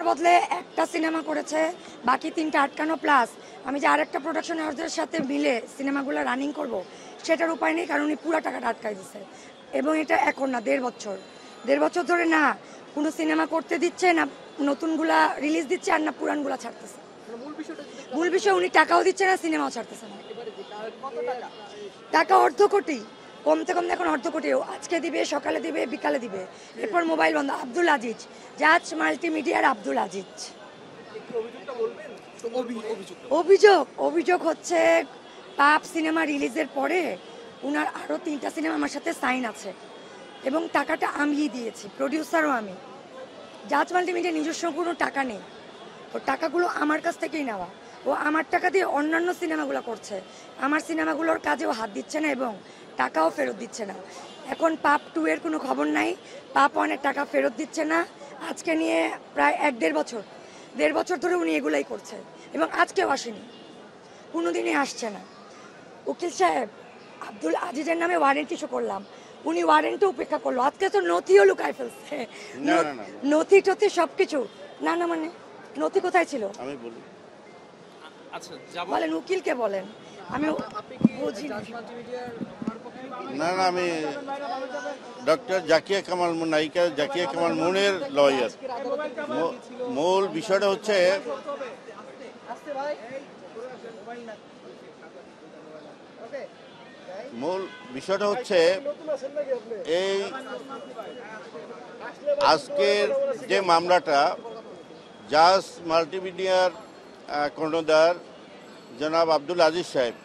বদলে একটা সিনেমা করেছে, বাকি 3টা আটকানো, প্লাস আমি যে আরেকটা প্রোডাকশন হাউসের সাথে মিলে সিনেমাগুলো রানিং করব সেটার উপায় নেই, কারণ উনি পুরো টাকাটা আটকাই দিচ্ছে। এবং এটা এখন না, 1.5 বছর ধরে না কোনো সিনেমা করতে দিচ্ছে না, নতুনগুলা রিলিজ দিচ্ছে আর না পুরানগুলা ছাড়তেছে। মূল বিষয় উনি টাকাও দিচ্ছে না, সিনেমাও ছাড়তেছে না। টাকা 1/2 কোটি, কমতে এখন 1/2 কোটি। আজকে দিবে, সকালে দিবে, বিকালে দিবে, এরপর মোবাইল বন্ধ। আব্দুল আজিজ, জাজ মাল্টিমিডিয়ার আব্দুল আজিজ। অভিযোগ হচ্ছে পাপ সিনেমা রিলিজের পরে উনার আরও 3টা সিনেমা আমার সাথে সাইন আছে এবং টাকাটা আমিই দিয়েছি, প্রডিউসারও আমি। জাজ মাল্টিমিডিয়া নিজস্ব কোনো টাকা নেই, ও টাকাগুলো আমার কাছ থেকেই নেওয়া। ও আমার টাকা দিয়ে অন্যান্য সিনেমাগুলো করছে, আমার সিনেমাগুলোর কাজেও হাত দিচ্ছে না এবং টাকাও ফেরত দিচ্ছে না। এখন পাপ 2 এর কোনো খবর নাই, পাপ 1 এর টাকা ফেরত দিচ্ছে না। আজকে নিয়ে প্রায় 1-1.5 বছর ধরে উনি এগুলাই করছে এবং আজকেও আসেনি, কোনোদিনই আসছে না। উকিল সাহেব, আব্দুল আজিজের নামে ওয়ারেন্ট ইস্যু করলাম, উনি ওয়ারেন্টও উপেক্ষা করলো। আজকে তো নথিও লুকায় ফেলছে, নথি টথি সবকিছু। না মানে নথি কোথায় ছিল আমি বলি। বলেন, উকিলকে বলেন, আমি বুঝি না আমি ডক্টর জাকিয়া কামাল নায়িকা জাকিয়া কামাল মুনের লয়ার। মূল বিষয়টা হচ্ছে এই আজকের যে মামলাটা জাজ মাল্টিমিডিয়ার কর্ণধার জনাব আব্দুল আজিজ সাহেব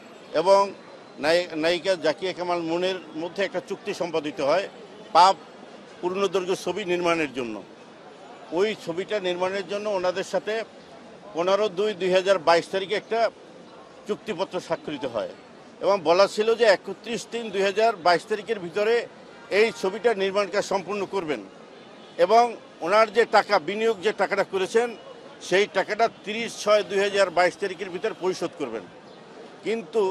এবং নায়িকা জাকিয়া কামাল মুনের মধ্যে একটা চুক্তি সম্পাদিত হয় পাপ পূর্ণদৈর্ঘ্য ছবি নির্মাণের জন্য। ওই ছবিটা নির্মাণের জন্য ওনাদের সাথে 15/2/2022 তারিখে একটা চুক্তিপত্র স্বাক্ষরিত হয় এবং বলা ছিল যে 31/3/2022 তারিখের ভিতরে এই ছবিটা নির্মাণ কাজ সম্পূর্ণ করবেন এবং ওনার যে টাকা বিনিয়োগ, যে টাকাটা করেছেন সেই টাকাটা 30/6/2022 তারিখের ভিতরে পরিশোধ করবেন। কিন্তু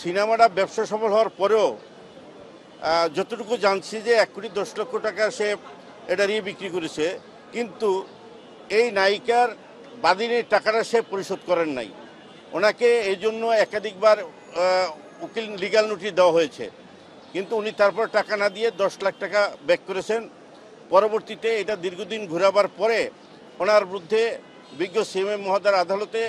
সিনেমাটা ব্যবসা সফল হওয়ার পরেও যতটুকু জানছি যে 1,10,00,000 টাকা সে এটা নিয়ে বিক্রি করেছে, কিন্তু এই নায়িকার বাদিনীর টাকাটা সে পরিশোধ করেন নাই। ওনাকে এই জন্য একাধিকবার উকিল লিগ্যাল নোটিশ দেওয়া হয়েছে, কিন্তু উনি তারপর টাকা না দিয়ে 10 লাখ টাকা ব্যাক করেছেন। পরবর্তীতে এটা দীর্ঘদিন ঘোরাবার পরে ওনার বিরুদ্ধে বিজ্ঞ সিএমএম মহোদয়ের আদালতে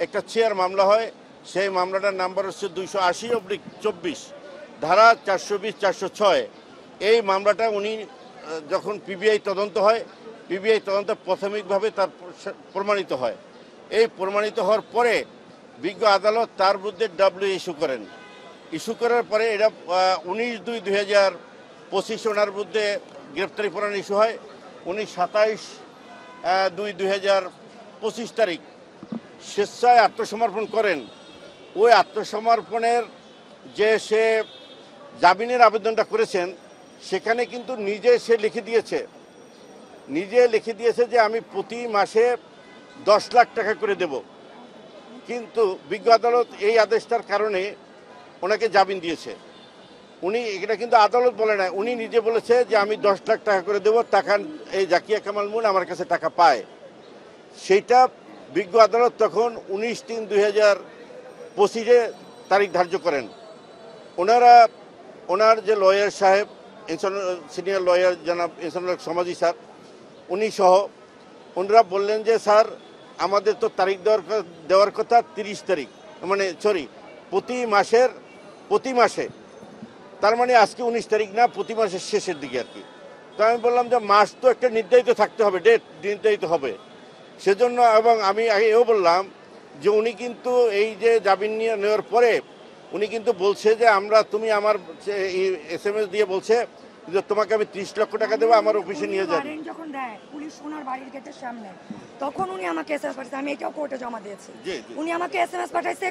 একটা চেয়ার মামলা হয়। সেই মামলাটার নাম্বার হচ্ছে 280/24, ধারা 420-406। এই মামলাটা উনি যখন পিবিআই তদন্ত হয়, পিবিআই তদন্ত প্রাথমিকভাবে তার প্রমাণিত হয়। এই প্রমাণিত হওয়ার পরে বিজ্ঞ আদালত তার বিরুদ্ধে ডাব্লিউ ইস্যু করার পরে এটা 19/2/2025 ওনার বিরুদ্ধে গ্রেপ্তারি পরোয়ানা ইস্যু হয়। উনি 27/2/2025 তারিখ স্বেচ্ছায় আত্মসমর্পণ করেন। ওই আত্মসমর্পণের যে সে জামিনের আবেদনটা করেছেন সেখানে কিন্তু সে লিখে দিয়েছে যে আমি প্রতি মাসে 10 লাখ টাকা করে দেব। কিন্তু বিজ্ঞ আদালত এই আদেশটার কারণে ওনাকে জামিন দিয়েছে। উনি এটা কিন্তু আদালত বলে না, উনি নিজে বলেছে যে আমি 10 লাখ টাকা করে দেব, টাকা এই জাকিয়া কামাল মুন আমার কাছে টাকা পায়। সেইটা বিজ্ঞ আদালত তখন 19/3/2025 তারিখ ধার্য করেন। ওনার যে লয়ার সাহেব, সিনিয়র লয়ার জনাব ইনসানুল হক সমাজি স্যার, উনি সহ ওনারা বললেন যে স্যার আমাদের তো তারিখ দেওয়ার কথা 30 তারিখ, মানে প্রতি মাসে, তার মানে আজকে 19 তারিখ না, প্রতি মাসের শেষের দিকে আর কি। তো আমি বললাম যে মাস তো একটা নির্ধারিত থাকতে হবে, ডেট নির্ধারিত হবে সেজন্য। এবং আমি এও বললাম যে উনি কিন্তু এই যে জামিন নেওয়ার পরে উনি কিন্তু বলছে যে তুমি আমার SMS দিয়ে বলছে যে তোমাকে আমি 30 লক্ষ টাকা দেবো, আমার অফিসে নিয়ে যাবে। যখন দেয় পুলিশ ওনার বাড়ির গেটের সামনে, তখন উনি আমাকে SMS পাঠাইছে, আমি এটাও কোর্টে জমা দিয়েছি। উনি আমাকে SMS পাঠাইছে,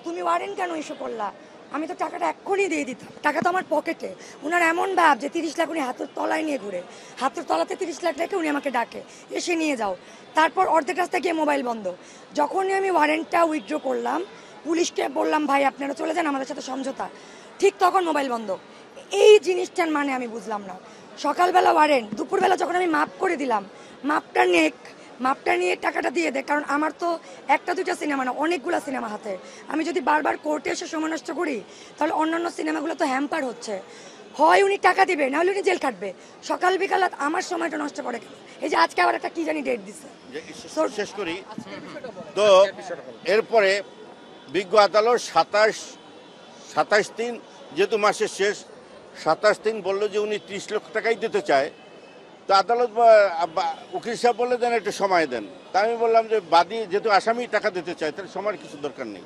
তুমি ওয়ারেন্ট কেন ইস্যু করলা? আমি তো টাকাটা এক্ষুনি দিয়ে দিতাম, টাকা তো আমার পকেটে। উনার এমন ভাব যে 30 লাখ উনি হাতের তলায় নিয়ে ঘুরে, হাতের তলাতে 30 লাখ রেখে উনি আমাকে ডাকে, এসে নিয়ে যাও। তারপর অর্ধেক রাস্তা গিয়ে মোবাইল বন্ধ। যখনই আমি ওয়ারেন্টটা উইথড্র করলাম, পুলিশকে বললাম ভাই আপনারা চলে যান, আমাদের সাথে সমঝোতা, ঠিক তখন মোবাইল বন্ধ। এই জিনিসটার মানে আমি বুঝলাম না। সকালবেলা ওয়ারেন্ট, দুপুরবেলা যখন আমি মাপ করে দিলাম, মাপটা নেক মাপটা নিয়ে টাকাটা দিয়ে দেয়, কারণ আমার তো একটা দুইটা সিনেমা না, অনেকগুলো সিনেমা হাতে। আমি যদি বারবার কোর্টে এসে সময় নষ্ট করি তাহলে অন্যান্য সিনেমাগুলো তো হ্যাম্পার হচ্ছে। হয় উনি টাকা দিবে, নাহলে উনি জেল খাটবে। সকাল বিকাল আমার সময়টা নষ্ট করে কেন? এই যে আজকে আবার একটা কি জানি ডেট দিছে। শেষ করি তো, এরপরে বিজ্ঞ আদালত 27 যেহেতু মাসের শেষ, 27 বললো যে উনি 30 লক্ষ টাকাই দিতে চায়। তো আদালত উকিল সাহেব বললে দেন একটু সময় দেন। তা আমি বললাম যে বাদী যেহেতু আসামি টাকা দিতে চায় তাহলে সময়ের কিছু দরকার নেই।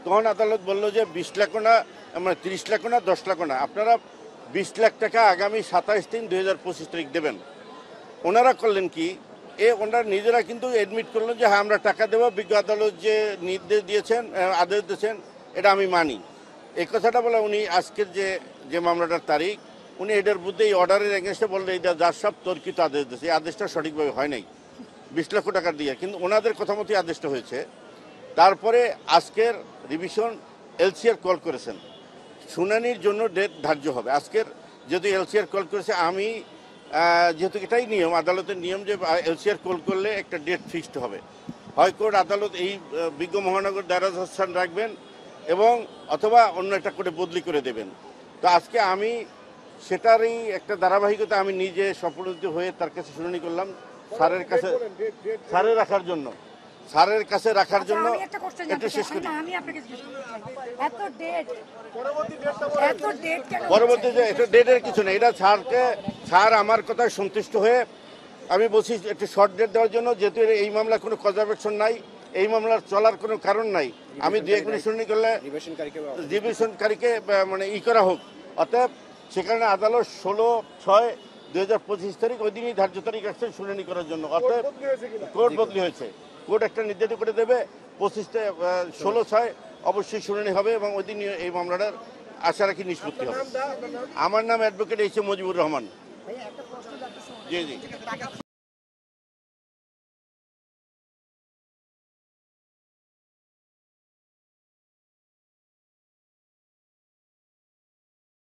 তখন আদালত বললো যে 20 লাখ না, মানে 30 লাখ না, 10 লাখ না, আপনারা 20 লাখ টাকা আগামী 27/3/2025 দেবেন। ওনারা করলেন কি, ওনারা নিজেরা কিন্তু এডমিট করলেন যে হ্যাঁ আমরা টাকা দেবো, বিজ্ঞ আদালত যে নির্দেশ দিয়েছেন, আদেশ দিয়েছেন, এটা আমি মানি। এই কথাটা বলে উনি আজকের যে মামলাটার তারিখ, উনি এটার মধ্যে এই অর্ডারের এগেনস্টে বললেন এটা যার সব তর্কিত আদেশ দিয়েছে, এই আদেশটা সঠিকভাবে হয় নাই 20 লক্ষ টাকা দিয়ে, কিন্তু ওনাদের কথা মতোই আদেশটা হয়েছে। তারপরে আজকের রিভিশন এলসিআর কল করেছেন, শুনানির জন্য ডেট ধার্য হবে আজকের। যেহেতু এলসিআর কল করেছে, আমি যেহেতু এটাই নিয়ম, আদালতের নিয়ম যে এলসিআর কল করলে একটা ডেট ফিক্সড হবে। হাইকোর্ট আদালত এই বিজ্ঞ মহানগর দায়রা জজ রাখবেন এবং অথবা অন্য একটা করে বদলি করে দেবেন। তো আজকে আমি সেটারই একটা ধারাবাহিকতা আমি নিজে সফলিত হয়ে তার কাছে শুনানি করলাম, স্যারের কাছে স্যারের কাছে রাখার জন্য। আমি একটা কোশ্চেন একটু শেষ করি। আমি আপনাকে জিজ্ঞেস করতে চাই, এত ডেট কেন? পরবর্তী যে এটা ডেটের কিছু নেই, এটা স্যার আমার কথায় সন্তুষ্ট হয়ে আমি বলছি একটু শর্ট ডেট দেওয়ার জন্য, যেহেতু এই মামলা কোনো কনজারভেশন নাই, এই মামলার চলার কোনো কারণ নাই, আমি 2-1 মিনিট শুনানি করলে ডিভিশনকারীকে মানে করা হোক। অতএব সেখানে আদালত 16/6/2025 ওই দিনই ধার্য তারিখ রাখছেন শুনানি করার জন্য। অতএব কোর্ট বদলি হয়েছে, কোর্ট একটা নির্দেশ করে দেবে 16/6 অবশ্যই শুনানি হবে এবং ওই দিন এই মামলাটার আশা রাখি নিষ্পত্তি হবে। আমার নাম advocate H M Mujibur Rahman. জি জি।